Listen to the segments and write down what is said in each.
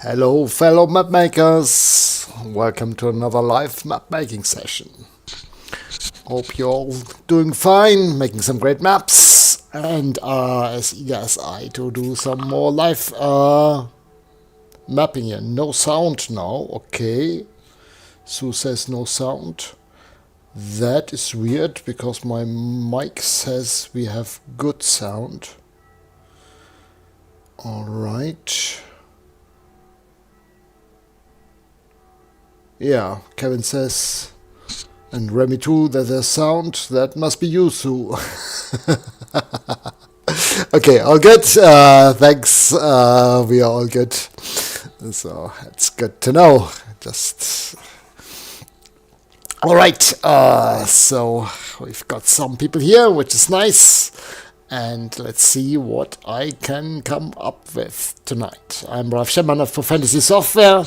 Hello fellow map makers, welcome to another live map making session. Hope you're all doing fine, making some great maps, and are as eager as I to do some more live mapping here. No sound now, okay. Sue says no sound. That is weird because my mic says we have good sound. Alright. Yeah, Kevin says, and Remy too, that there's sound. That must be you, Sue. Okay, all good. Thanks. We are all good. So it's good to know. Just all right. So we've got some people here, which is nice. And let's see what I can come up with tonight. I'm Ralf Schemmann for Fantasy Software,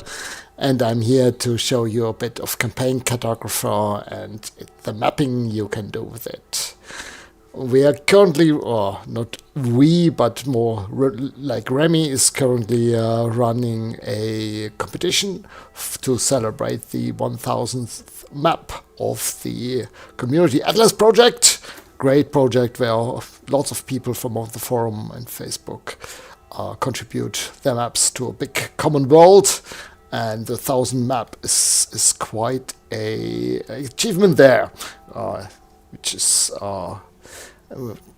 and I'm here to show you a bit of Campaign Cartographer and the mapping you can do with it. We are currently, or not we, but more like Remy is currently running a competition to celebrate the 1000th map of the Community Atlas project. Great project where lots of people from the forum and Facebook contribute their maps to a big common world. And the 1000 map is quite a achievement there, which is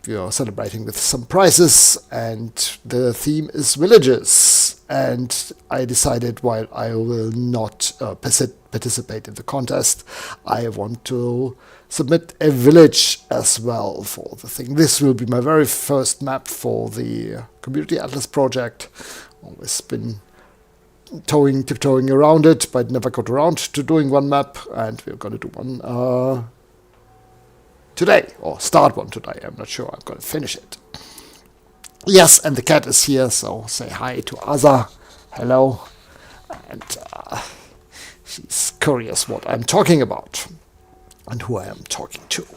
we are celebrating with some prizes, and the theme is villages. And I decided, while I will not participate in the contest, I want to submit a village as well for the thing. This will be my very first map for the Community Atlas project. Always been tiptoeing around it, but never got around to doing one map, and we're going to do one today, or start one today. I'm not sure I'm going to finish it. Yes, and the cat is here, so say hi to Asa. Hello. And she's curious what I'm talking about and who I am talking to.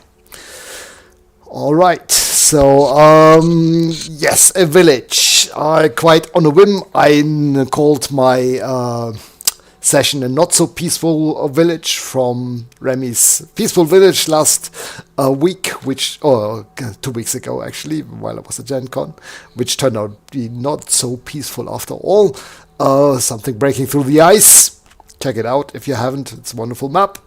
All right, so yes, a village. Quite on a whim, I called my session a not so peaceful village from Remy's peaceful village last week, or 2 weeks ago actually, while I was at Gen Con, which turned out to be not so peaceful after all. Something breaking through the ice. Check it out if you haven't. It's a wonderful map.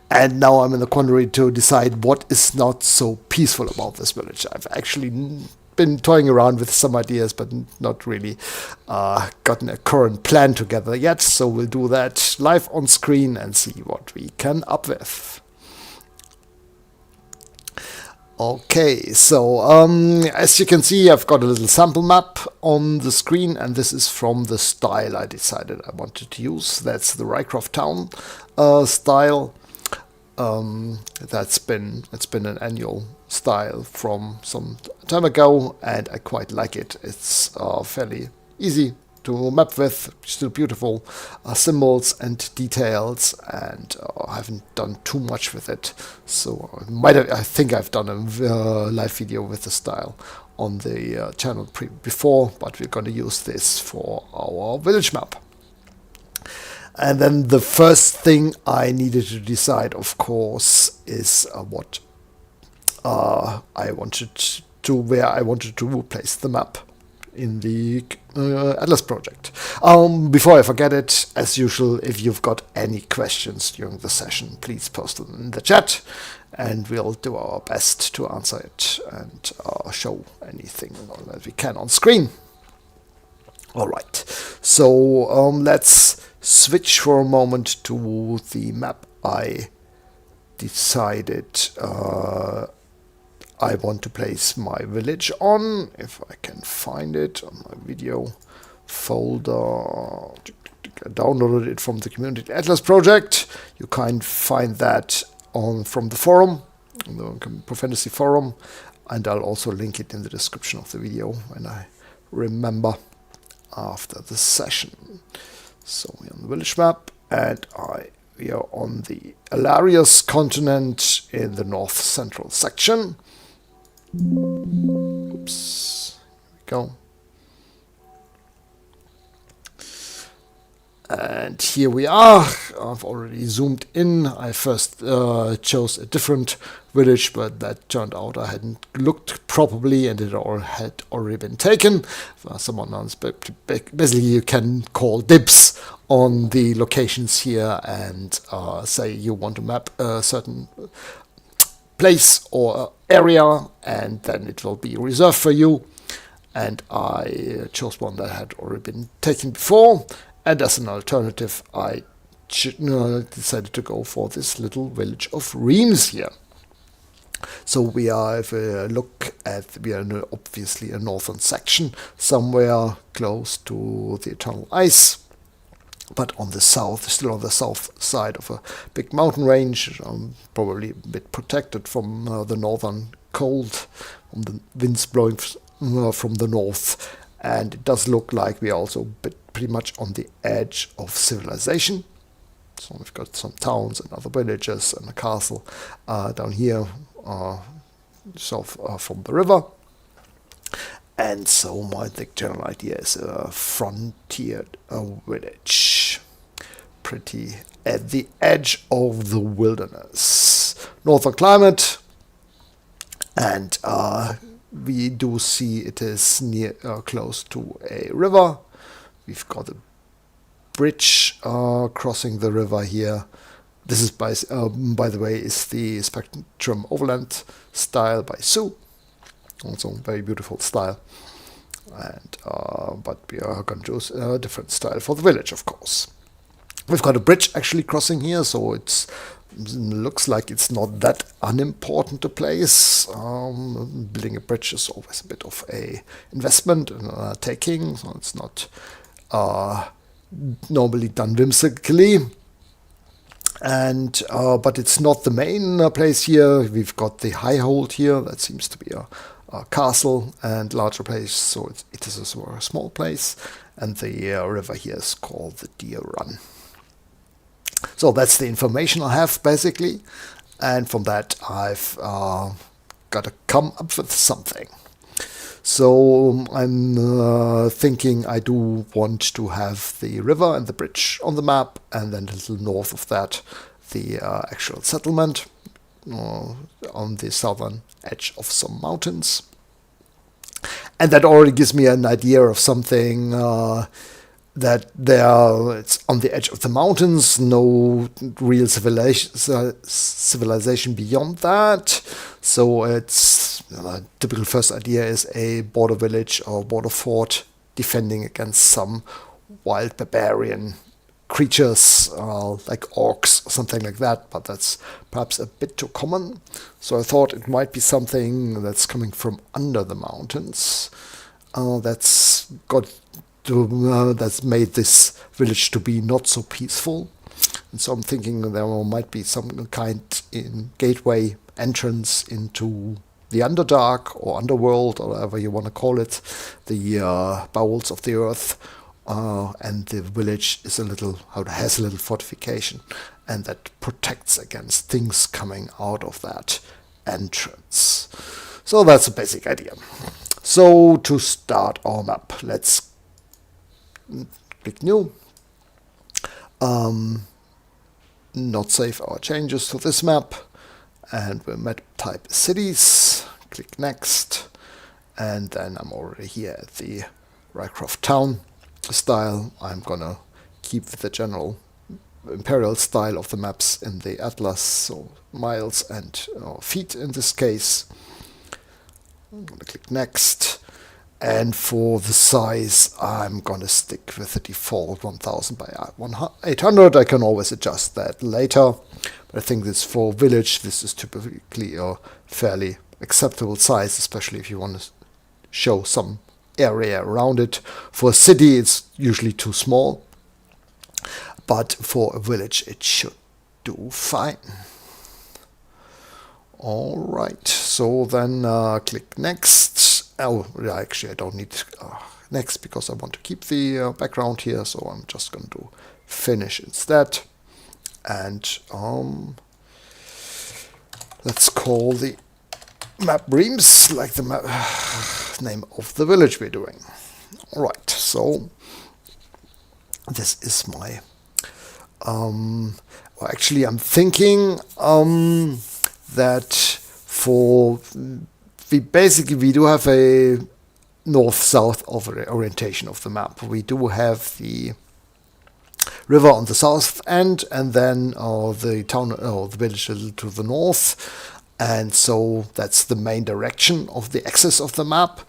And now I'm in the quandary to decide what is not so peaceful about this village. I've actually been toying around with some ideas, but not really gotten a current plan together yet. So we'll do that live on screen and see what we can up with. Okay, so as you can see, I've got a little sample map on the screen, and this is from the style I decided I wanted to use. That's the Rycroft Town style. It's been an annual style from some time ago, and I quite like it. It's fairly easy to map with, still beautiful symbols and details, and I haven't done too much with it. So I think I've done a live video with the style on the channel before, but we're going to use this for our village map. And then the first thing I needed to decide, of course, is what where I wanted to place the map in the Atlas project. Before I forget it, as usual, if you've got any questions during the session, please post them in the chat, and we'll do our best to answer it and show anything that we can on screen. All right, so let's switch for a moment to the map I decided I want to place my village on. If I can find it on my video folder. I downloaded it from the Community Atlas project. You can find that from the forum, the Fantasy forum, and I'll also link it in the description of the video when I remember after the session. So we're on the village map, and we are on the Alarius continent in the north central section. Oops, here we go. And here we are. I've already zoomed in. I first chose a different village, but that turned out I hadn't looked properly and it all had already been taken. Someone else, basically you can call dibs on the locations here and say you want to map a certain place or area, and then it will be reserved for you. And I chose one that had already been taken before. And as an alternative, I decided to go for this little village of Reims here. So we have a look at, we are in obviously a northern section, somewhere close to the Eternal Ice, but on the south, still on the south side of a big mountain range, probably a bit protected from the northern cold, from the winds blowing from the north. And it does look like we are also pretty much on the edge of civilization. So we've got some towns and other villages and a castle down here south from the river. And so the general idea is a frontier village. Pretty at the edge of the wilderness. Northern climate. And we do see it is near, close to a river. We've got a bridge crossing the river here. This is by the way, is the Spectrum Overland style by Sue. Also very beautiful style. And but we are going to choose a different style for the village, of course. We've got a bridge actually crossing here, so it looks like it's not that unimportant a place. Building a bridge is always a bit of a investment and taking, so it's not normally done whimsically. And but it's not the main place here. We've got the High Hold here. That seems to be a castle and larger place, so it is a small place. And the river here is called the Deer Run. So that's the information I have, basically. And from that, I've got to come up with something. So I'm thinking I do want to have the river and the bridge on the map, and then a little north of that, the actual settlement on the southern edge of some mountains. And that already gives me an idea of something that it's on the edge of the mountains, no real civilization beyond that. So it's typical first idea is a border village or border fort defending against some wild barbarian creatures like orcs or something like that, but that's perhaps a bit too common. So I thought it might be something that's coming from under the mountains that's made this village to be not so peaceful. And so I'm thinking there might be some kind in gateway entrance into the Underdark or Underworld or whatever you want to call it, the bowels of the earth. And the village is has a little fortification, and that protects against things coming out of that entrance. So that's the basic idea. So to start our map, let's click new. Not save our changes to this map, and we'll map type cities. Click next, and then I'm already here at the Rycroft town style. I'm gonna keep the general imperial style of the maps in the atlas, so miles and feet in this case. I'm gonna click next, and for the size I'm gonna stick with the default 1000 by 800. I can always adjust that later, but I think this for village this is typically a fairly acceptable size, especially if you want to show some area around it. For a city it's usually too small, but for a village it should do fine. Alright, so then click next. Oh, actually I don't need next because I want to keep the background here, so I'm just going to finish instead. And let's call the map Reims, like the map name of the village we're doing. Alright, so this is my well, actually I'm thinking that for we do have a north-south orientation of the map. We do have the river on the south end, and then the town or the village to the north, and so that's the main direction of the axis of the map.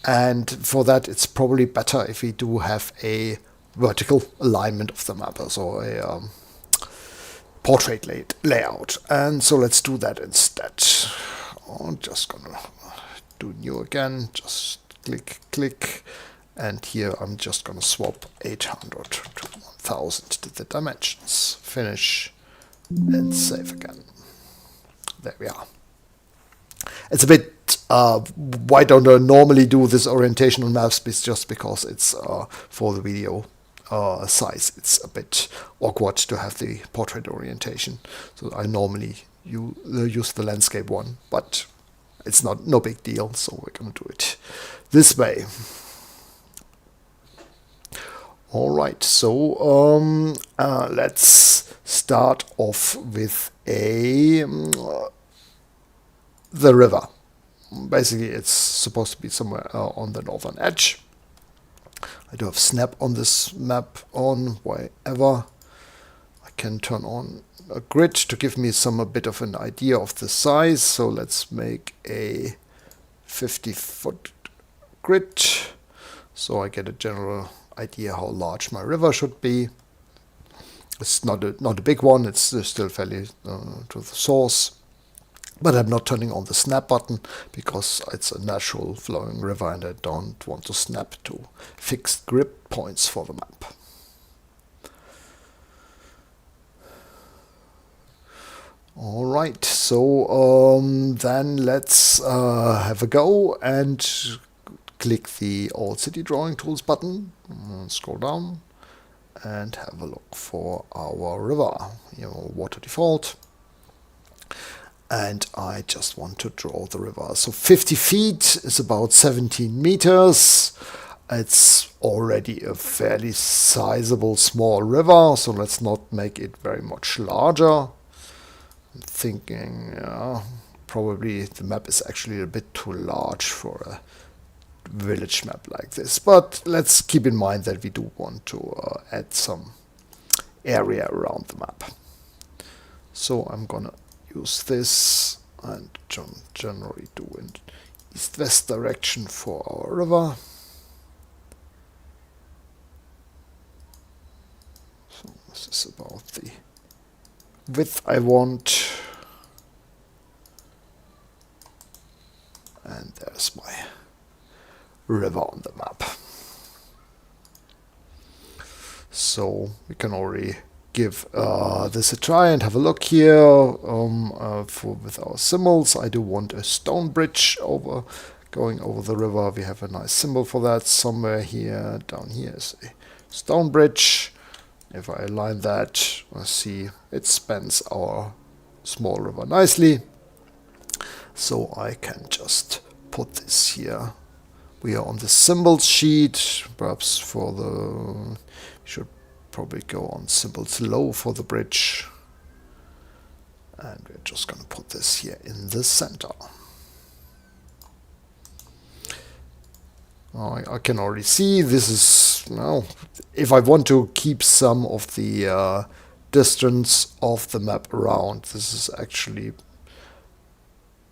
And for that, it's probably better if we do have a vertical alignment of the map, so a portrait layout. And so let's do that instead. I'm just gonna do new again, just click, and here I'm just gonna swap 800 to 1000 to the dimensions. Finish and save again. There we are. It's a bit why don't I normally do this orientation on maps? It's just because it's for the video size. It's a bit awkward to have the portrait orientation. So I normally use the landscape one, but it's no big deal. So we're going to do it this way. All right. So let's start off with the river. Basically, it's supposed to be somewhere on the northern edge. I do have snap on this map on, wherever. I can turn on a grid to give me a bit of an idea of the size. So let's make a 50-foot grid, so I get a general idea how large my river should be. It's not a big one. It's still fairly to the source. But I'm not turning on the snap button because it's a natural flowing river and I don't want to snap to fixed grip points for the map. All right, so then let's have a go and click the All City Drawing Tools button, scroll down and have a look for our river, water default. And I just want to draw the river. So 50 feet is about 17 meters. It's already a fairly sizable small river, so let's not make it very much larger. I'm thinking probably the map is actually a bit too large for a village map like this. But let's keep in mind that we do want to add some area around the map. So I'm gonna use this and generally do an east-west direction for our river. So this is about the width I want. And there's my river on the map. So we can already give this a try and have a look here with our symbols. I do want a stone bridge going over the river. We have a nice symbol for that somewhere here. Down here is a stone bridge. If I align that, I see it spans our small river nicely. So I can just put this here. We are on the symbols sheet. Perhaps for we should probably go on symbols low for the bridge. And we're just going to put this here in the center. I can already see this is, if I want to keep some of the distance of the map around, this is actually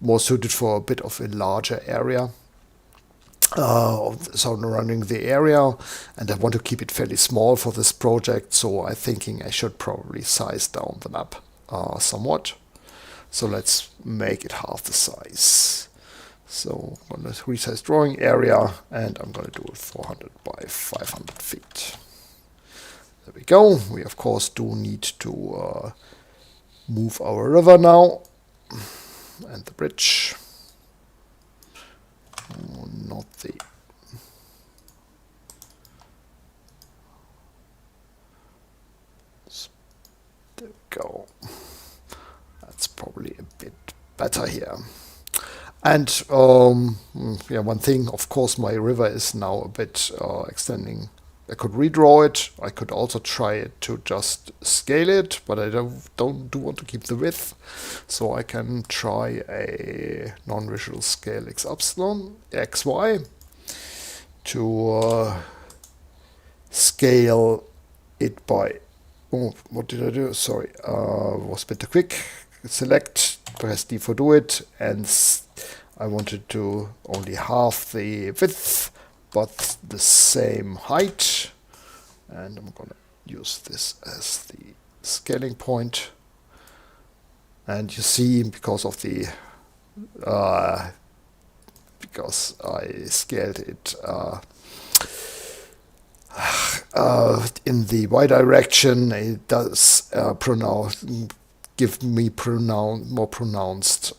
more suited for a bit of a larger area. Surrounding the area, and I want to keep it fairly small for this project, so I'm thinking I should probably size down the map somewhat. So let's make it half the size. So I'm going to resize drawing area, and I'm going to do it 400 by 500 feet. There we go. We of course do need to move our river now, and the bridge. Oh, not the... There we go. That's probably a bit better here. And one thing, of course, my river is now a bit I could redraw it. I could also try it to just scale it, but I don't want to keep the width. So I can try a non-visual scale x epsilon, xy, to scale it by, oh, what did I do? Sorry, was a bit too quick. Select, press D for do it, and I wanted to only half the width, but the same height. And I'm gonna use this as the scaling point. And you see, because of the because I scaled it in the y direction, it does give me more pronounced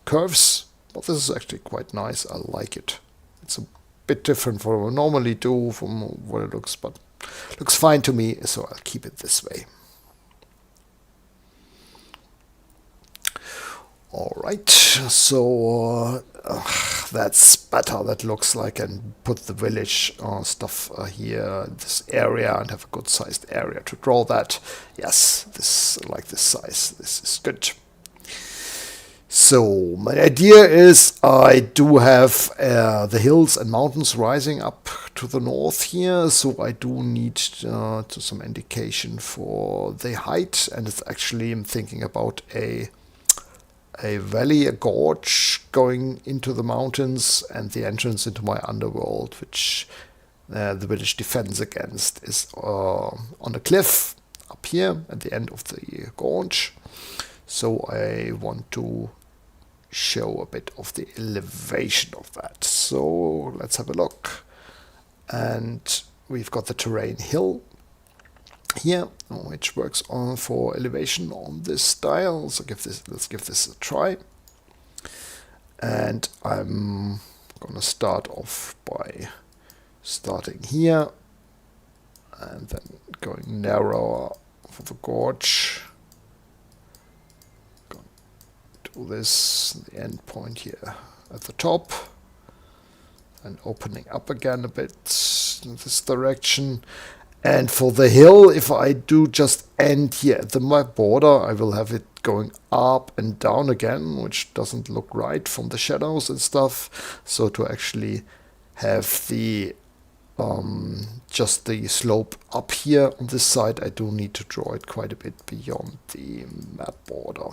curves. But this is actually quite nice. I like it. It's a bit different from what I normally do from what it looks, but looks fine to me, so I'll keep it this way. Alright, so that's better. That looks like, and put the village stuff here, this area, and have a good sized area to draw that. Yes, this, like this size. This is good. So my idea is I do have the hills and mountains rising up to the north here, so I do need some indication for the height, and it's actually, I'm thinking about a valley, a gorge going into the mountains, and the entrance into my underworld, which the village defends against, is on a cliff up here at the end of the gorge. So I want to show a bit of the elevation of that. So let's have a look. And we've got the terrain hill here, which works on for elevation on this style. So let's give this a try. And I'm gonna start off by starting here and then going narrower for the gorge. Do this, the end point here at the top, and opening up again a bit in this direction. And for the hill, if I do just end here at the map border, I will have it going up and down again, which doesn't look right from the shadows and stuff. So to actually have the just the slope up here on this side, I do need to draw it quite a bit beyond the map border.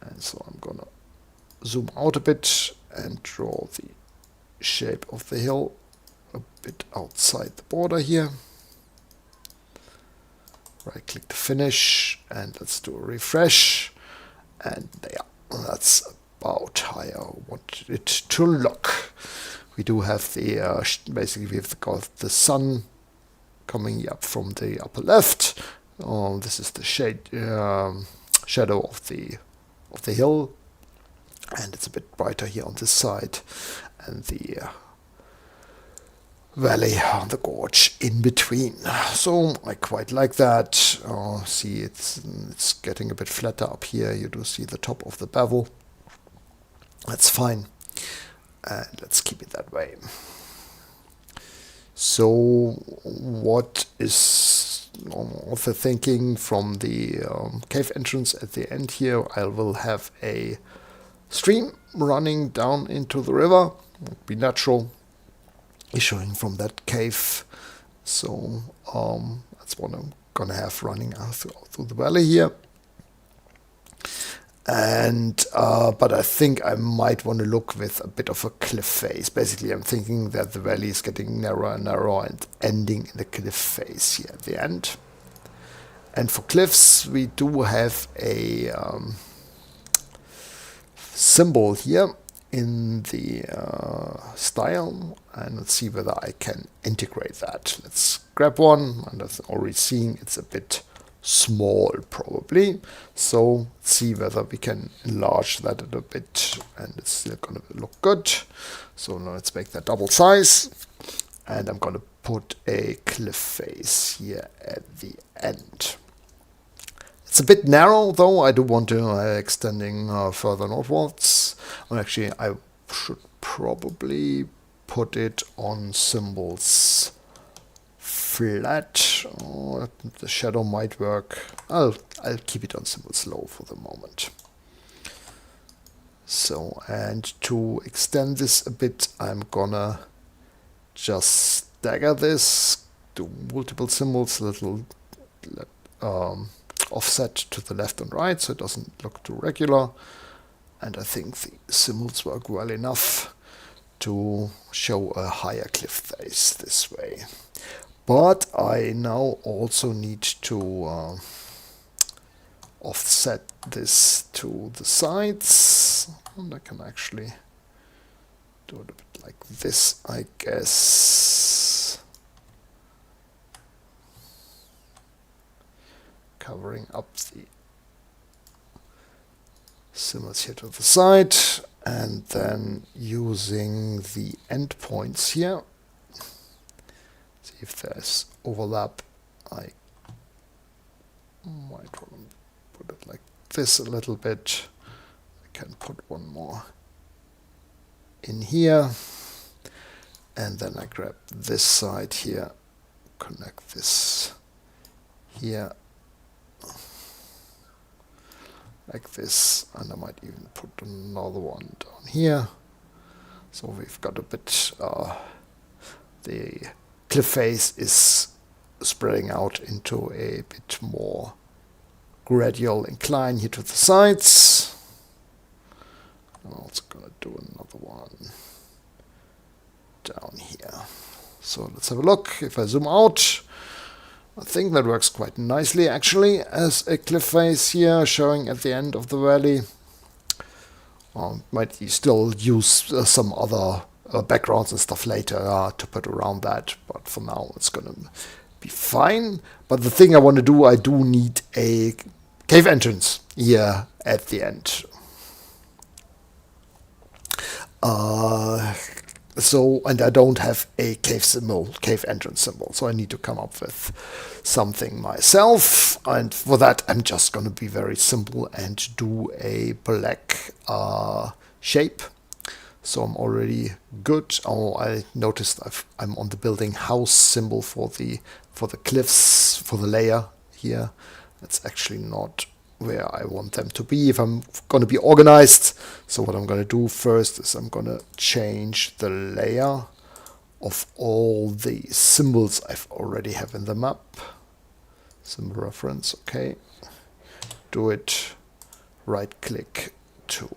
And so I'm gonna zoom out a bit and draw the shape of the hill a bit outside the border here. Right click to finish, and let's do a refresh. And there, that's about how I want it to look. We do have the, basically we've got the sun coming up from the upper left. This is the shadow of the hill, and it's a bit brighter here on this side, and the valley on the gorge in between. So I quite like that. See, it's getting a bit flatter up here. You do see the top of the bevel. That's fine, and let's keep it that way. So what is also thinking from the cave entrance at the end here, I will have a stream running down into the river. Would be natural, issuing from that cave. So that's what I'm gonna have running out through the valley here. And but I think I might want to look with a bit of a cliff face. Basically, I'm thinking that the valley is getting narrower and narrower and ending in the cliff face here at the end. And for cliffs, we do have a symbol here in the style, and let's see whether I can integrate that. Let's grab one, and as already seeing, it's a bit small probably, so see whether we can enlarge that a little bit, and it's still gonna look good. So now let's make that double size, and I'm gonna put a cliff face here at the end. It's a bit narrow though. I do want to extending further northwards. And actually I should probably put it on symbols flat. Oh, the shadow might work. I'll keep it on symbols low for the moment. So, and to extend this a bit, I'm gonna just stagger this, do multiple symbols, a little offset to the left and right so it doesn't look too regular. And I think the symbols work well enough to show a higher cliff face this way. But I now also need to offset this to the sides, and I can actually do it a bit like this, I guess. Covering up the symbols here to the side, and then using the endpoints here. See if there's overlap. I might want to put it like this a little bit. I can put one more in here, and then I grab this side here, connect this here like this, and I might even put another one down here. So we've got a bit, the cliff face is spreading out into a bit more gradual incline here to the sides. I'm also going to do another one down here. So let's have a look. If I zoom out, I think that works quite nicely actually as a cliff face here showing at the end of the valley. Might still use some other backgrounds and stuff later to put around that, but for now it's gonna be fine. But the thing I want to do, I do need a cave entrance here at the end. And I don't have a cave entrance symbol, so I need to come up with something myself, and for that I'm just going to be very simple and do a black shape. So I'm already good. Oh, I noticed I'm on the building house symbol for the cliffs, for the layer here. That's actually not where I want them to be if I'm going to be organized. So what I'm going to do first is I'm going to change the layer of all the symbols I've already have in the map. Symbol reference, okay. Do it, right click to,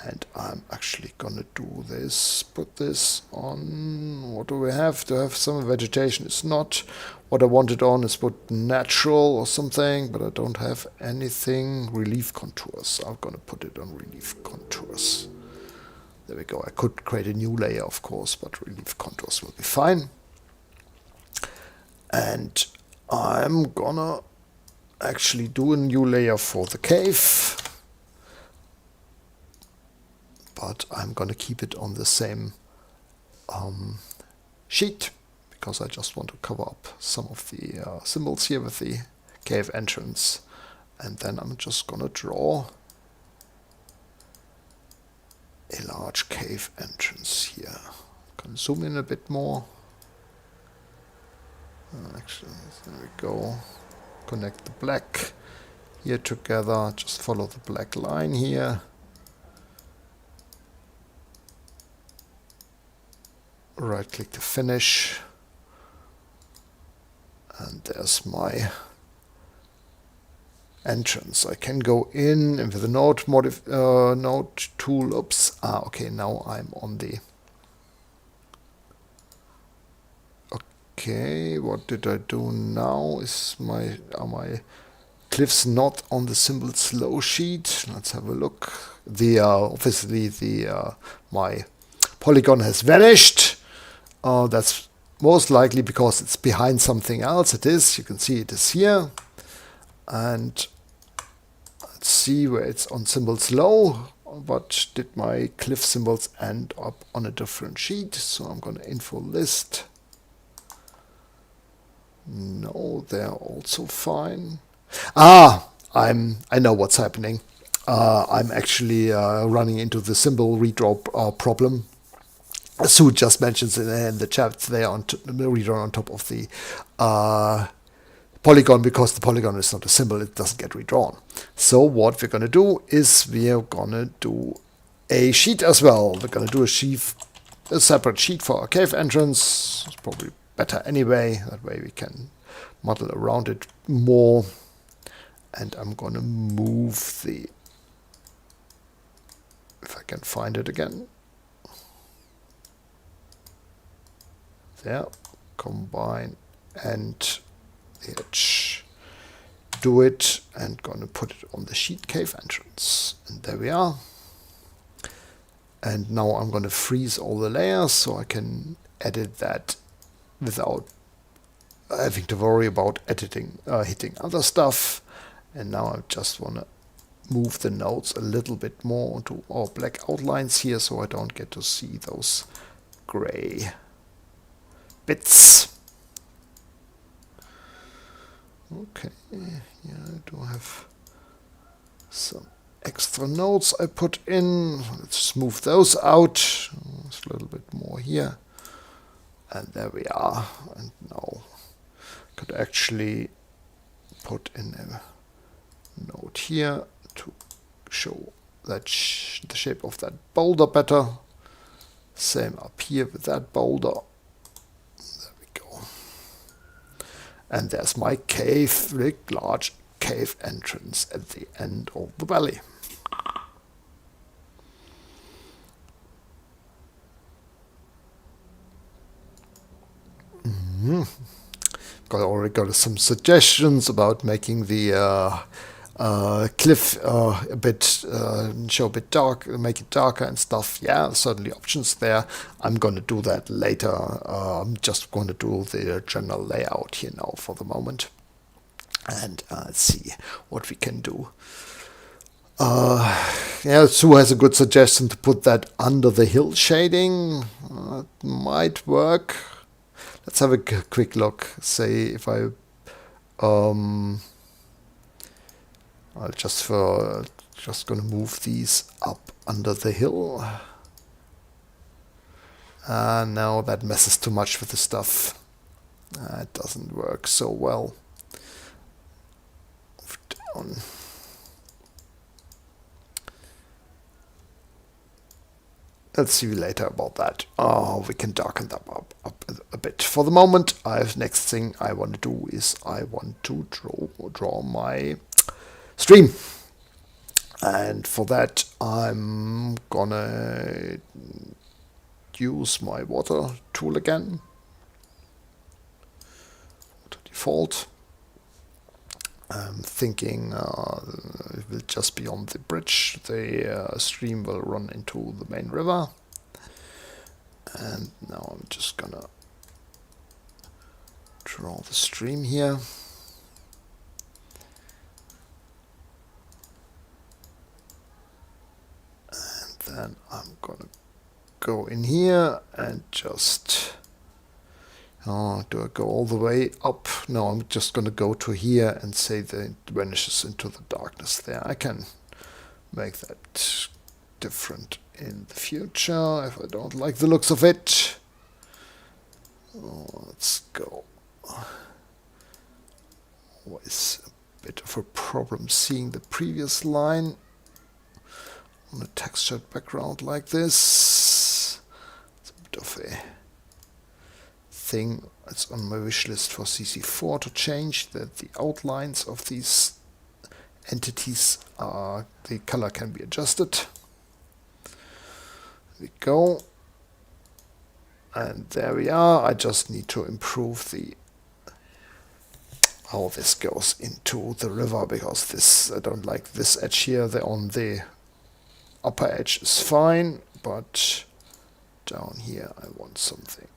and I'm actually going to do this, put this on, what do we have? To have some vegetation. It's not what I wanted on, is put natural or something, but I don't have anything. Relief contours, I'm going to put it on relief contours. There we go. I could create a new layer, of course, but relief contours will be fine. And I'm gonna actually do a new layer for the cave, but I'm gonna keep it on the same sheet because I just want to cover up some of the symbols here with the cave entrance. And then I'm just gonna draw a large cave entrance here. Can zoom in a bit more. Actually, there we go. Connect the black here together. Just follow the black line here. Right click to finish. And there's my entrance. I can go in and with the node tool. Oops. Okay, now I'm on the. Okay, what did I do now? Are my cliffs not on the symbol slow sheet? Let's have a look. Obviously my polygon has vanished. That's most likely because it's behind something else. It is. You can see it is here. And let's see where it's on symbol slow. But did my cliff symbols end up on a different sheet? So I'm going to info list. No, they're also fine. I know what's happening. I'm actually running into the symbol redraw problem. Sue just mentions in the chat there on redrawn on top of the polygon, because the polygon is not a symbol, it doesn't get redrawn. So what we're going to do is we're going to do a sheet as well. We're going to do a separate sheet for our cave entrance. It's probably better anyway. That way we can model around it more. And I'm going to move the, if I can find it again. There, combine and the edge. Do it, and going to put it on the sheet cave entrance. And there we are. And now I'm going to freeze all the layers so I can edit that without having to worry about editing, hitting other stuff. And now I just want to move the nodes a little bit more onto our black outlines here so I don't get to see those gray bits. Okay, yeah, I do have some extra nodes I put in. Let's smooth those out. Just a little bit more here. And there we are. And now I could actually put in a node here to show that the shape of that boulder better. Same up here with that boulder. There we go. And there's my cave, big large cave entrance at the end of the valley. Already got some suggestions about making the cliff a bit show a bit dark, make it darker and stuff. Yeah, certainly options there. I'm going to do that later. I'm just going to do the general layout here now for the moment, and see what we can do. Yeah, Sue has a good suggestion to put that under the hill shading. Might work. Let's have a quick look. Say if I I'll just gonna move these up under the hill. Now that messes too much with the stuff. It doesn't work so well. Move down. Let's see later about that. Oh, we can darken that up a bit. For the moment, next thing I want to do is I want to draw my stream. And for that, I'm gonna use my water tool again. Water default. I'm thinking it will just be on the bridge. The stream will run into the main river. And now I'm just gonna draw the stream here. And then I'm gonna go in here and just... do I go all the way up? No, I'm just going to go to here and say that it vanishes into the darkness there. I can make that different in the future if I don't like the looks of it. Let's go. Always a bit of a problem seeing the previous line on a textured background like this. It's a bit of a thing. It's on my wish list for CC4 to change that the outlines of these entities are, the color can be adjusted. There we go. And there we are. I just need to improve the how this goes into the river, because this, I don't like this edge here. On the upper edge is fine, but down here I want something.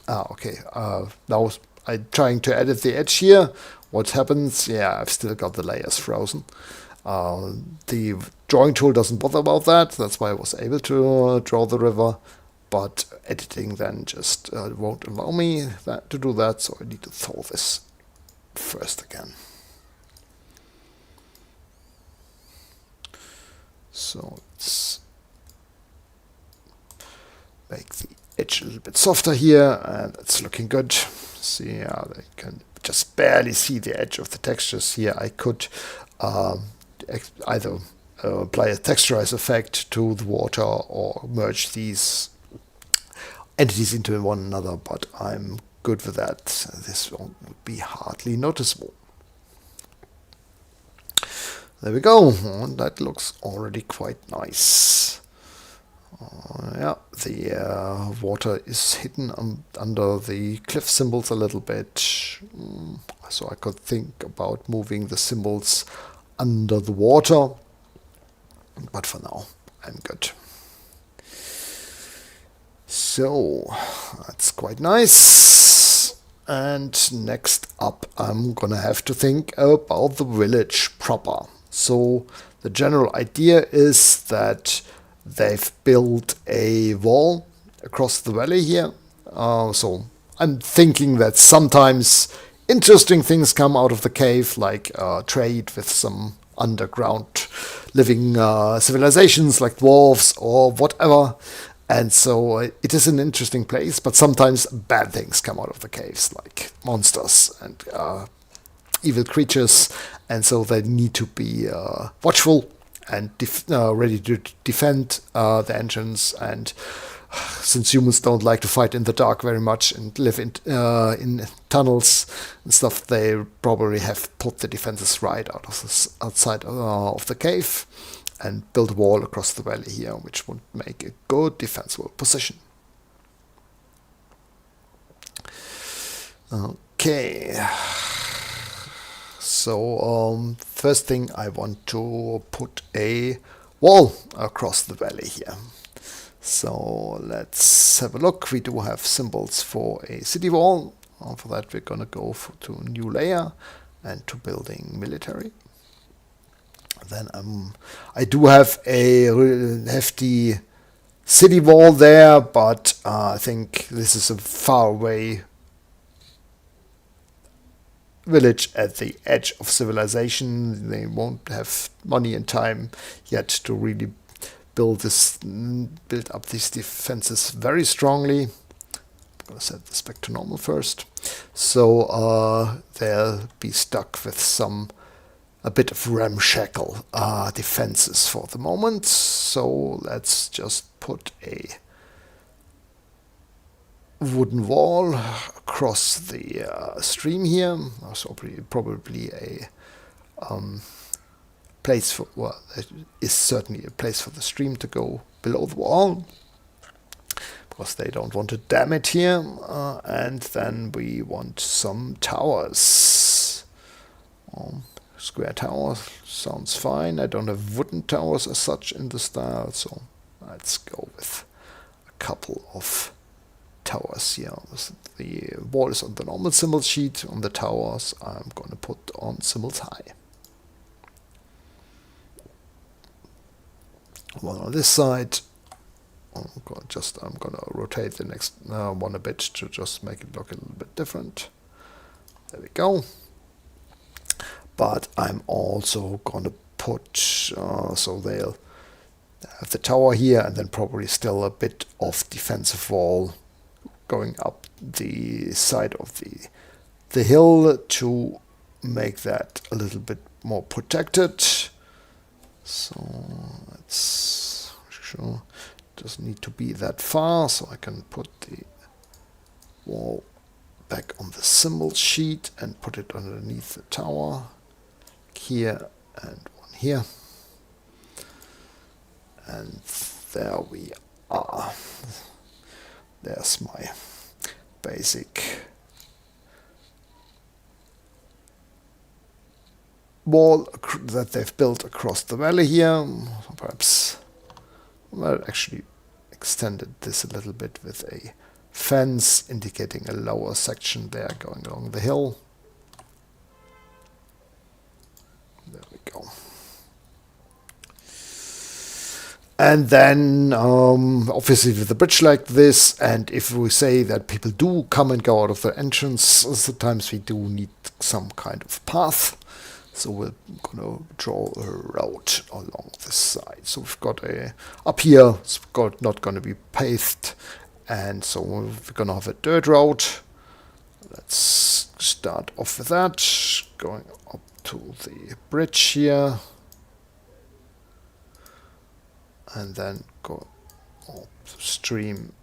Okay. Now I'm trying to edit the edge here. What happens? Yeah, I've still got the layers frozen. The drawing tool doesn't bother about that. That's why I was able to draw the river. But editing then just won't allow me to do that. So I need to thaw this first again. So it's make the edge a little bit softer here, and it's looking good. See, I can just barely see the edge of the textures here. I could either apply a texturize effect to the water or merge these entities into one another, but I'm good with that. This would be hardly noticeable. There we go. That looks already quite nice. Yeah, the water is hidden under the cliff symbols a little bit. So I could think about moving the symbols under the water. But for now, I'm good. So, that's quite nice. And next up, I'm gonna have to think about the village proper. So, the general idea is that they've built a wall across the valley here. So, I'm thinking that sometimes interesting things come out of the cave, like trade with some underground living civilizations like dwarves or whatever. And so it is an interesting place, but sometimes bad things come out of the caves, like monsters and evil creatures. And so they need to be watchful and ready to defend the entrance. And since humans don't like to fight in the dark very much and live in tunnels and stuff, they probably have put the defenses right outside of the cave and built a wall across the valley here, which would make a good defensible position. Okay. So, first thing, I want to put a wall across the valley here. So let's have a look. We do have symbols for a city wall. For that, we're going to go to a new layer and to building military. Then I do have a hefty city wall there, but I think this is a far away village at the edge of civilization. They won't have money and time yet to really build up these defenses very strongly. I'm going to set this back to normal first. So they'll be stuck with a bit of ramshackle defenses for the moment. So let's just put a wooden wall across the stream here. So probably a place for, well, it is certainly a place for the stream to go below the wall, because they don't want to dam it here. And then we want some towers. Square tower sounds fine. I don't have wooden towers as such in the style, so let's go with a couple of towers here. The wall is on the normal symbol sheet. On the towers, I'm going to put on symbols high. One on this side. I'm going to rotate the next one a bit to just make it look a little bit different. There we go. But I'm also going to put, so they'll have the tower here and then probably still a bit of defensive wall going up the side of the hill to make that a little bit more protected. So let's sure it doesn't need to be that far, so I can put the wall back on the symbol sheet and put it underneath the tower. Here and one here. And there we are. There's my basic wall that they've built across the valley here. Perhaps I'll actually extended this a little bit with a fence indicating a lower section there going along the hill. There we go. And then, obviously with a bridge like this, and if we say that people do come and go out of the entrance, sometimes we do need some kind of path. So we're going to draw a road along this side. So we've got up here, it's not going to be paved And so we're gonna have a dirt road. Let's start off with that, going up to the bridge here, and then go upstream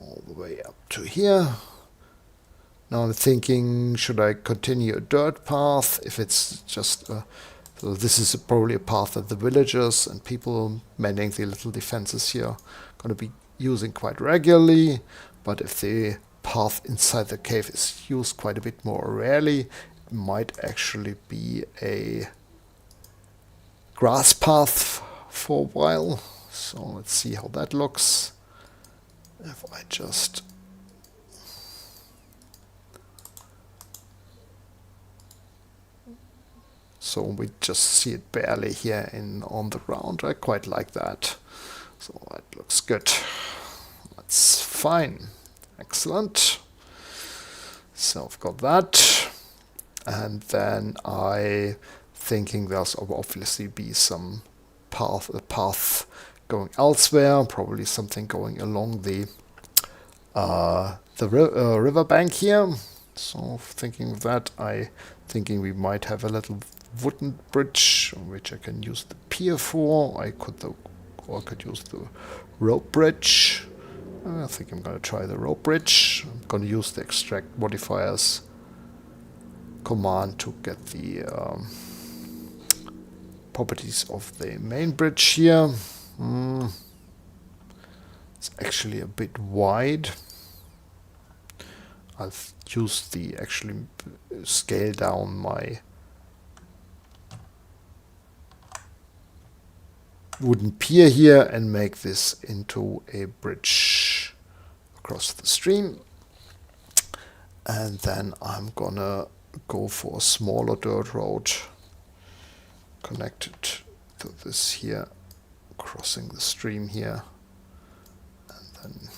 all the way up to here. Now I'm thinking, should I continue a dirt path if it's just so this is probably a path that the villagers and people manning the little defenses here are going to be using quite regularly, but if the path inside the cave is used quite a bit more rarely, it might actually be a grass path for a while. So let's see how that looks. If I just so we just see it barely here on the ground. I quite like that. So that looks good. That's fine. Excellent. So I've got that. And then I thinking there's obviously be some a path going elsewhere, probably something going along the riverbank here. So thinking of that, thinking we might have a little wooden bridge which I can use the pier for. I could use the rope bridge. I think I'm going to try the rope bridge. I'm going to use the extract modifiers command to get the properties of the main bridge here. It's actually a bit wide. I'll use the actually scale down my wooden pier here and make this into a bridge across the stream. And then I'm gonna go for a smaller dirt road connected to this here, crossing the stream here, and then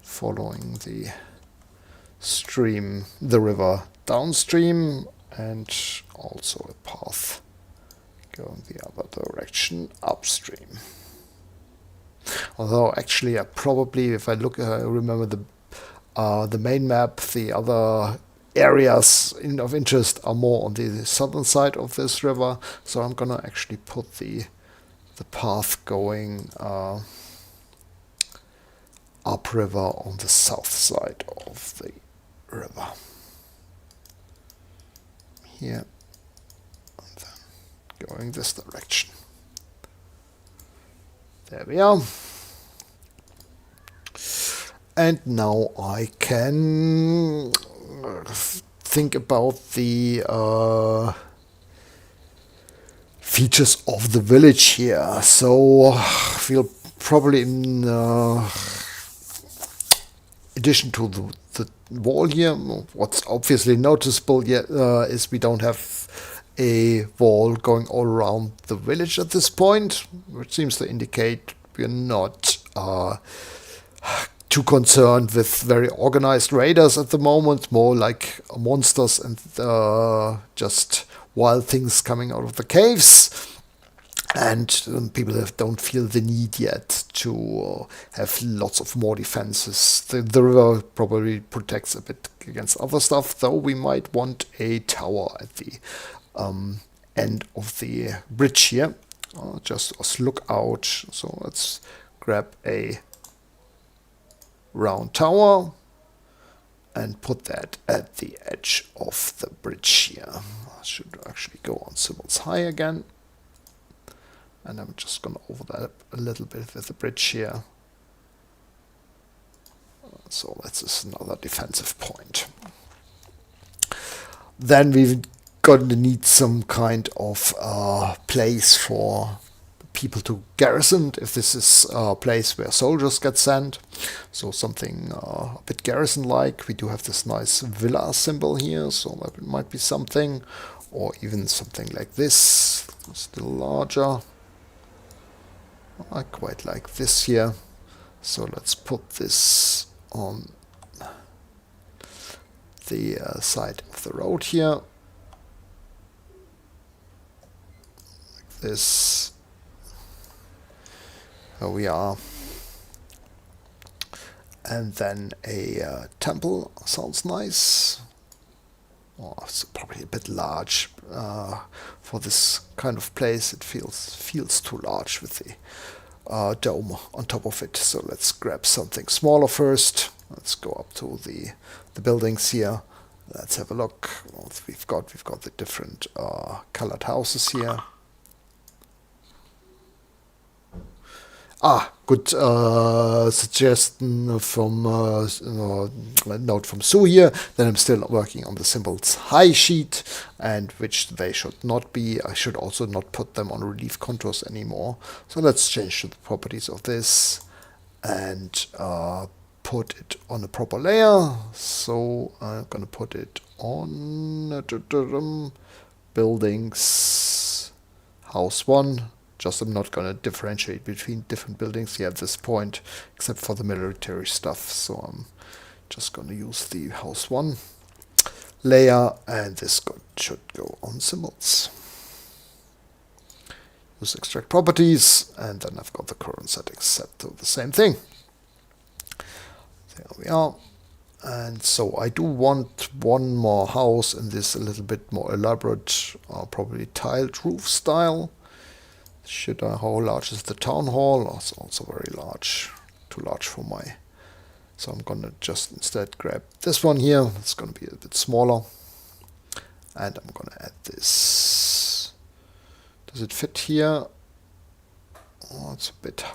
following the stream, the river downstream, and also a path going the other direction upstream. Although actually I probably, if I remember the main map, the other areas of interest are more on the southern side of this river, so I'm gonna actually put the path going upriver on the south side of the river here, and then going this direction. There we are. And now I can think about the features of the village here. So we'll probably, in addition to the wall here, what's obviously noticeable yet is we don't have a wall going all around the village at this point, which seems to indicate we're not too concerned with very organized raiders at the moment, more like monsters and just wild things coming out of the caves. And people don't feel the need yet to have lots of more defenses. The river probably protects a bit against other stuff, though we might want a tower at the end of the bridge here. Just as lookout. So let's grab a round tower and put that at the edge of the bridge here. I should actually go on Symbols High again. And I'm just going to overlap a little bit with the bridge here. So that's just another defensive point. Then we've going to need some kind of place for people to garrison, if this is a place where soldiers get sent. So something a bit garrison-like. We do have this nice villa symbol here, so that might be something. Or even something like this, still larger. I quite like this here. So let's put this on the side of the road here. Like this. Here we are. And then a temple sounds nice. Oh, it's probably a bit large for this kind of place. It feels too large with the dome on top of it. So let's grab something smaller first. Let's go up to the buildings here. Let's have a look. What we've got the different colored houses here. Good suggestion from a note from Sue here that I'm still working on the symbols high sheet, and which they should not be. I should also not put them on relief contours anymore. So let's change to the properties of this and put it on a proper layer. So I'm gonna put it on buildings house 1. Just I'm not going to differentiate between different buildings here at this point, except for the military stuff. So I'm just going to use the house 1 layer, and this should go on symbols. Use extract properties, and then I've got the current settings set to the same thing. There we are. And so I do want one more house in this a little bit more elaborate, probably tiled roof style. How large is the town hall? Oh, it's also very large. Too large for my... So I'm gonna just instead grab this one here. It's gonna be a bit smaller. And I'm gonna add this. Does it fit here? Oh, it's a bit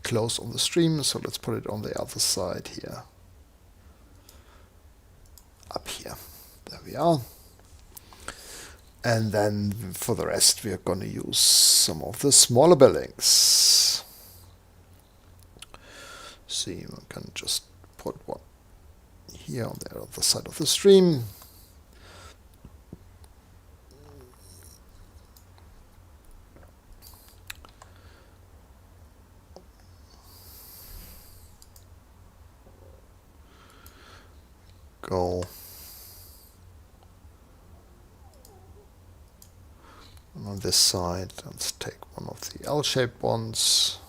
close on the stream, so let's put it on the other side here. Up here. There we are. And then for the rest, we are going to use some of the smaller buildings. See, we can just put one here on the other side of the stream. Go. And on this side, let's take one of the L-shaped ones.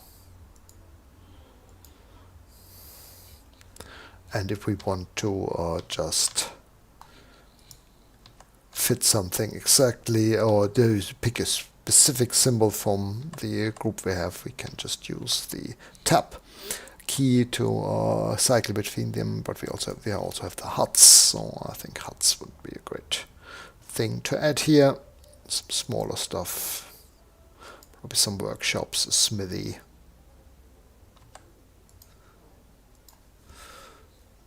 And if we want to just fit something exactly, or pick a specific symbol from the group we have, we can just use the tab key to cycle between them. But we also have the huts, so I think huts would be a great thing to add here. Some smaller stuff, probably some workshops, a smithy.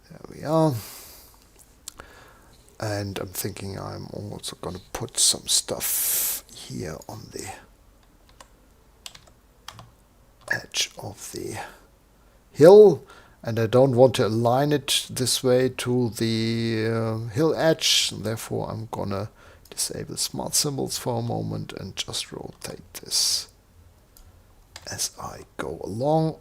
There we are. And I'm thinking I'm also going to put some stuff here on the edge of the hill. And I don't want to align it this way to the hill edge. Therefore, I'm going to disable smart symbols for a moment and just rotate this as I go along.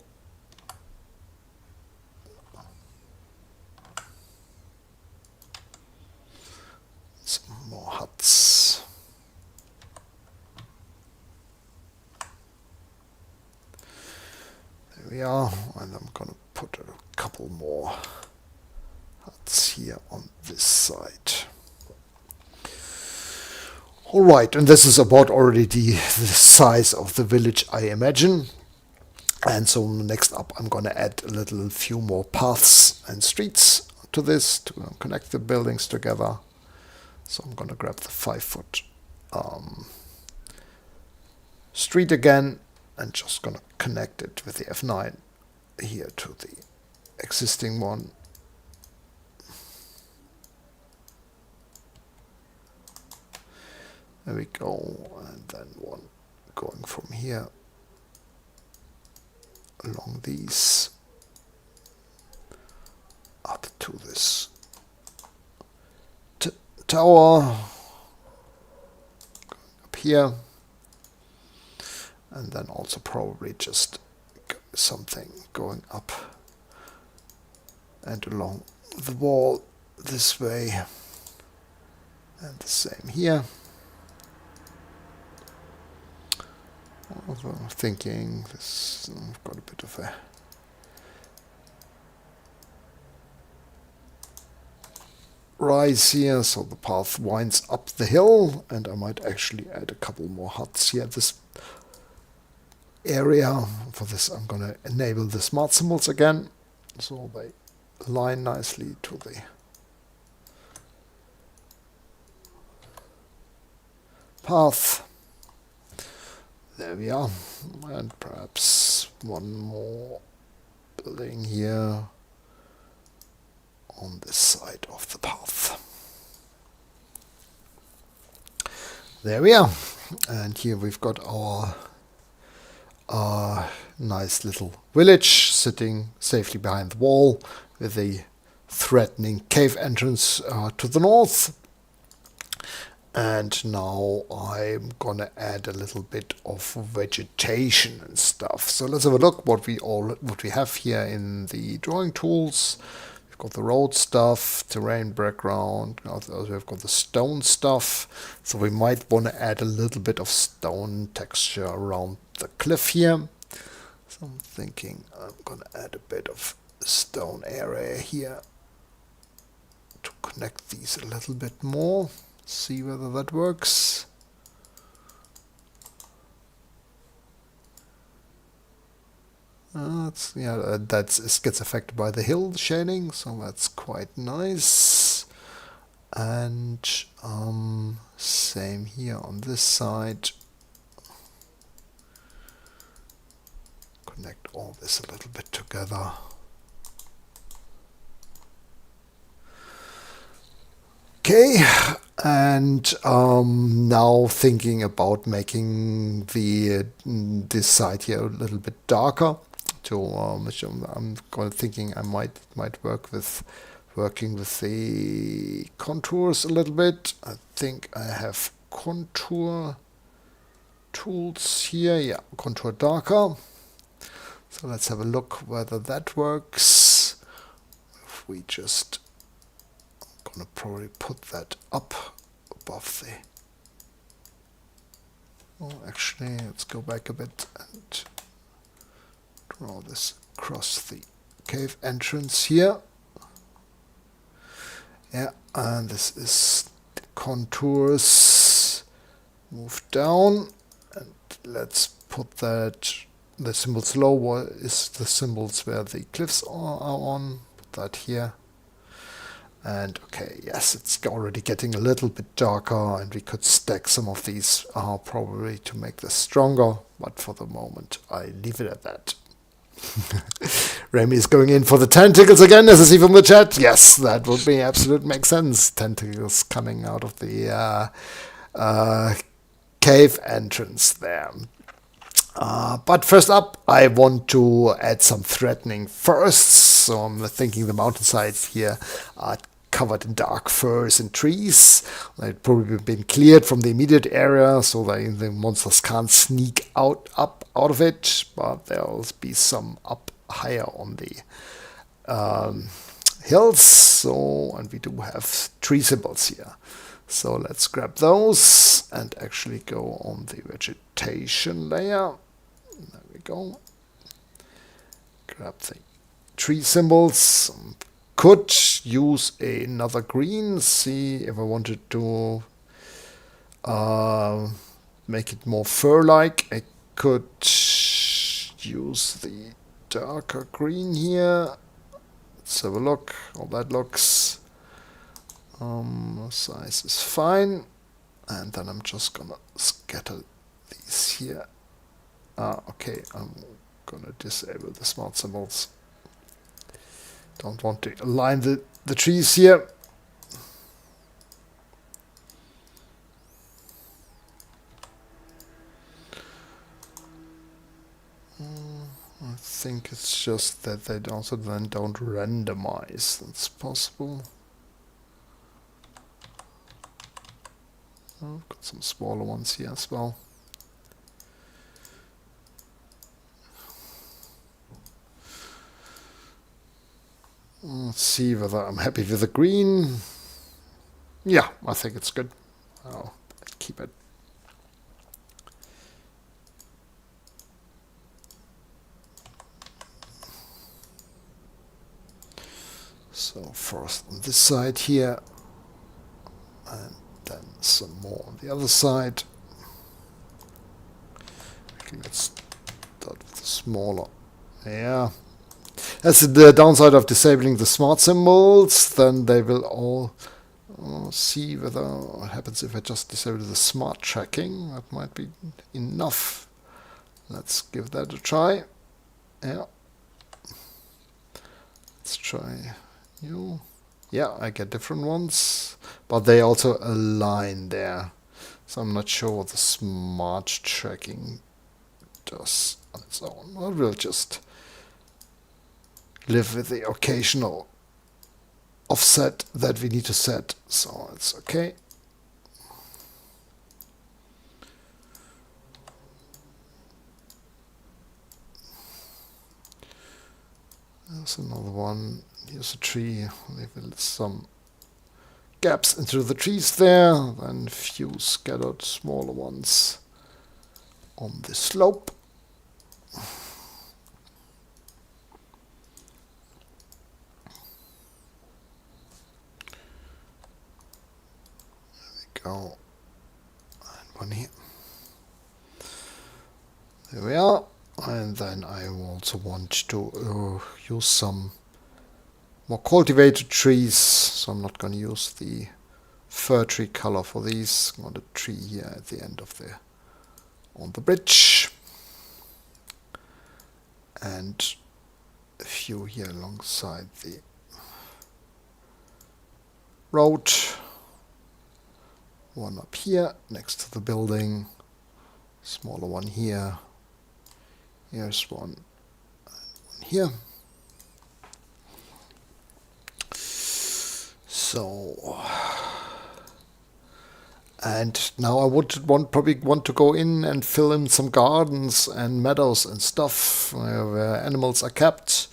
Some more huts. There we are, and I'm going to put a couple more huts here on this side. Alright, and this is about already the size of the village, I imagine. And so next up I'm going to add a few more paths and streets to this to connect the buildings together. So I'm going to grab the 5-foot street again and just going to connect it with the F9 here to the existing one. There we go, and then one going from here along these up to this tower, going up here, and then also probably just something going up and along the wall this way, and the same here. Although I'm thinking this, I've got a bit of a rise here, so the path winds up the hill, and I might actually add a couple more huts here at this area. For this I'm going to enable the smart symbols again, so they align nicely to the path. There we are. And perhaps one more building here on this side of the path. There we are. And here we've got our nice little village sitting safely behind the wall with a threatening cave entrance to the north. And now I'm gonna add a little bit of vegetation and stuff. So let's have a look what we have here in the drawing tools. We've got the road stuff, terrain background. Also we've got the stone stuff. So we might want to add a little bit of stone texture around the cliff here. So I'm thinking I'm gonna add a bit of stone area here to connect these a little bit more. See whether that works. It gets affected by the hill shading, so that's quite nice. And same here on this side. Connect all this a little bit together. Okay, and now thinking about making this side here a little bit darker. I'm thinking I might working with the contours a little bit. I think I have contour tools here. Yeah, contour darker. So let's have a look whether that works. If we just gonna probably put that up above the... Oh, actually, let's go back a bit and draw this across the cave entrance here. Yeah, and this is the contours. Move down, and let's put that... The symbols low is the symbols where the cliffs are on. Put that here. And okay, yes, it's already getting a little bit darker, and we could stack some of these probably to make this stronger, but for the moment I leave it at that. Remy is going in for the tentacles again, as I see from the chat. Yes, that would be absolute make sense. Tentacles coming out of the cave entrance there. But first up, I want to add some threatening first. So I'm thinking the mountainsides here are covered in dark firs and trees. They've probably been cleared from the immediate area, so that the monsters can't sneak up out of it. But there'll be some up higher on the hills. So, and we do have tree symbols here. So let's grab those and actually go on the vegetation layer. There we go. Grab the tree symbols. Could use another green. See if I wanted to make it more fur-like. I could use the darker green here. Let's have a look how that looks. Size is fine. And then I'm just gonna scatter these here. Okay, I'm gonna disable the smart symbols. Don't want to align the trees here. I think it's just that they also then don't randomize. That's possible. Oh, I've got some smaller ones here as well. Let's see whether I'm happy with the green. Yeah, I think it's good. I'll keep it. So first on this side here, some more on the other side. Okay, let's start with the smaller. Yeah. That's the downside of disabling the smart symbols. Then they will all see whether what happens if I just disable the smart tracking. That might be enough. Let's give that a try. Yeah. Let's try you. Yeah, I get different ones, but they also align there. So I'm not sure what the smart tracking does on its own. Well, we'll just live with the occasional offset that we need to set. So it's okay. There's another one. Here's a tree. Leave some gaps into the trees there. Then few scattered smaller ones on the slope. There we go. And one here. There we are. And then I also want to use some more cultivated trees. So I'm not going to use the fir tree color for these. I want a tree here at the end of on the bridge. And a few here alongside the road. One up here next to the building. Smaller one here. Here's one and one here. So, and now I would probably want to go in and fill in some gardens and meadows and stuff where animals are kept.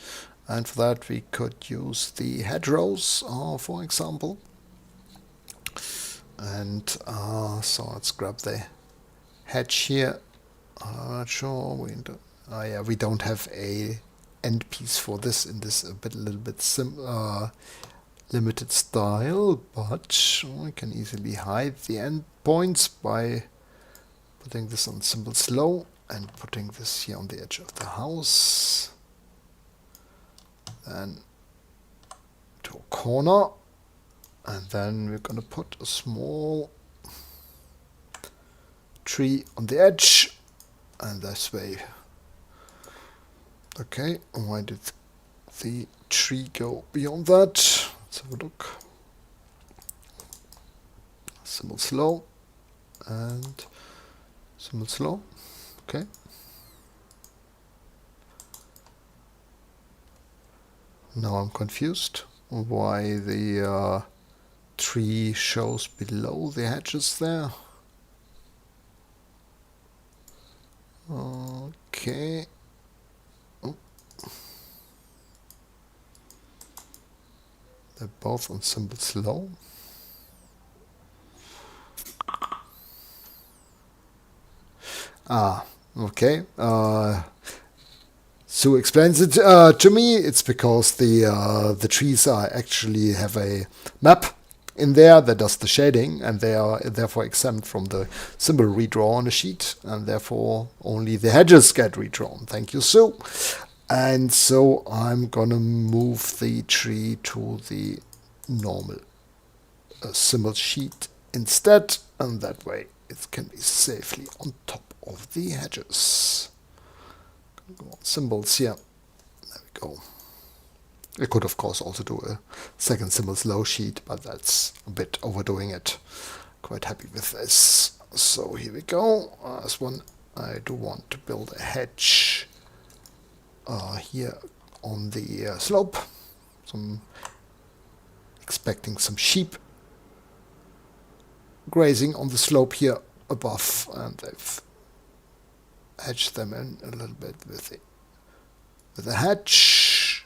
And for that we could use the hedgerows, for example. And so let's grab the hedge here. I'm not sure we don't have a end piece for this in this little bit limited style, but we can easily hide the end points by putting this on symbol slow and putting this here on the edge of the house. Then to a corner, and then we're going to put a small tree on the edge, and this way. Okay, why did the tree go beyond that? Let's have a look. Symbol slow and symbol slow. Okay. Now I'm confused why the tree shows below the hedges there. Okay. Oh. They're both on symbol slow. Okay. Sue explains it to me. It's because the trees actually have a map in there that does the shading, and they are therefore exempt from the symbol redraw on the sheet, and therefore only the hedges get redrawn. Thank you, Sue. And so I'm gonna move the tree to the normal symbol sheet instead, and that way it can be safely on top of the hedges. Go on symbols here. There we go. I could of course also do a second symbol slow sheet, but that's a bit overdoing it. Quite happy with this. So here we go. As one, I do want to build a hedge here on the slope. So I'm expecting some sheep grazing on the slope here above, and they've hedged them in a little bit with the hedge.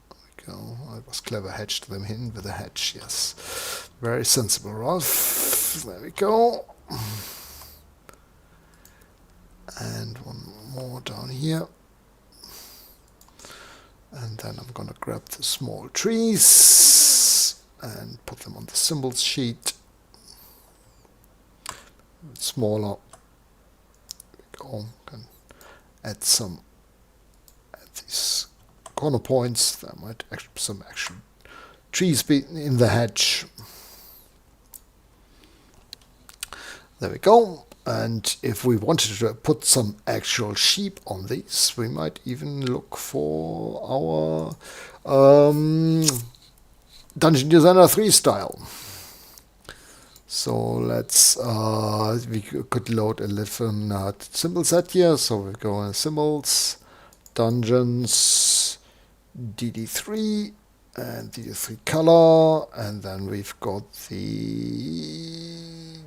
There we go. I was clever, hedged them in with a hedge. Yes, very sensible, Rolf. There we go. And one more down here. And then I'm gonna grab the small trees and put them on the symbols sheet. smaller. Go, can add these corner points. There might actually be some actual trees be in the hedge. There we go. And if we wanted to put some actual sheep on these, we might even look for our Dungeon Designer 3 style. So let's, we could load a little symbol set here. So we go in symbols, dungeons, DD3, and DD3 color, and then we've got the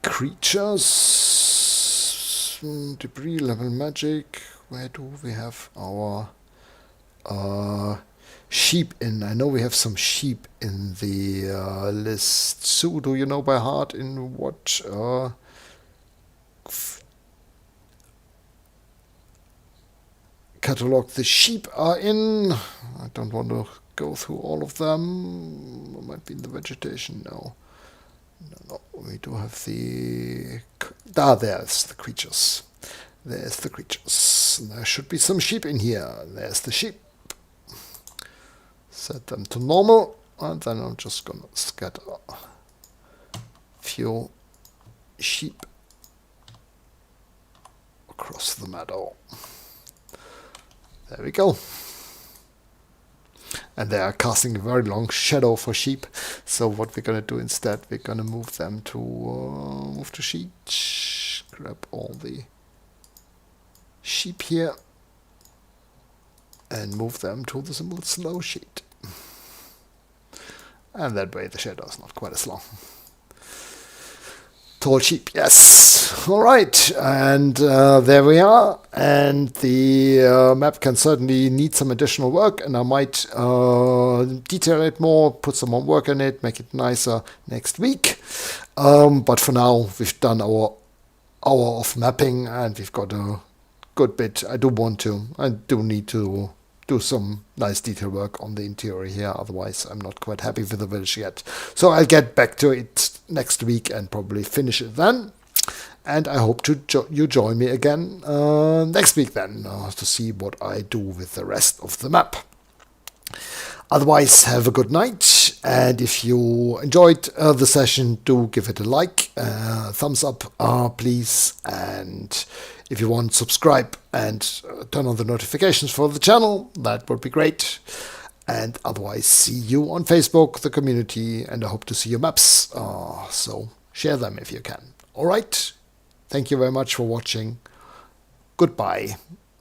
creatures, debris, level magic. Where do we have our sheep in? I know we have some sheep in the list. Sue, do you know by heart in what catalog the sheep are in? I don't want to go through all of them. It might be in the vegetation. No, we do have the... there's the creatures. There's the creatures. There should be some sheep in here. There's the sheep. Set them to normal, and then I'm just gonna scatter a few sheep across the meadow. There we go. And they are casting a very long shadow for sheep. So what we're gonna do instead, we're gonna move them to move to sheet. Grab all the sheep here and move them to the symbol slow sheet. And that way the shadow is not quite as long. Tall sheep, yes. All right, and there we are. And the map can certainly need some additional work, and I might detail it more, put some more work in it, make it nicer next week. But for now, we've done our hour of mapping, and we've got a good bit. I do need to do some nice detail work on the interior here, otherwise I'm not quite happy with the village yet. So I'll get back to it next week and probably finish it then. And I hope you join me again next week then to see what I do with the rest of the map. Otherwise, have a good night, and if you enjoyed the session, do give it a like, thumbs up, please, and if you want, subscribe and turn on the notifications for the channel. That would be great. And otherwise, see you on Facebook, the community, and I hope to see your maps. So share them if you can. All right. Thank you very much for watching. Goodbye.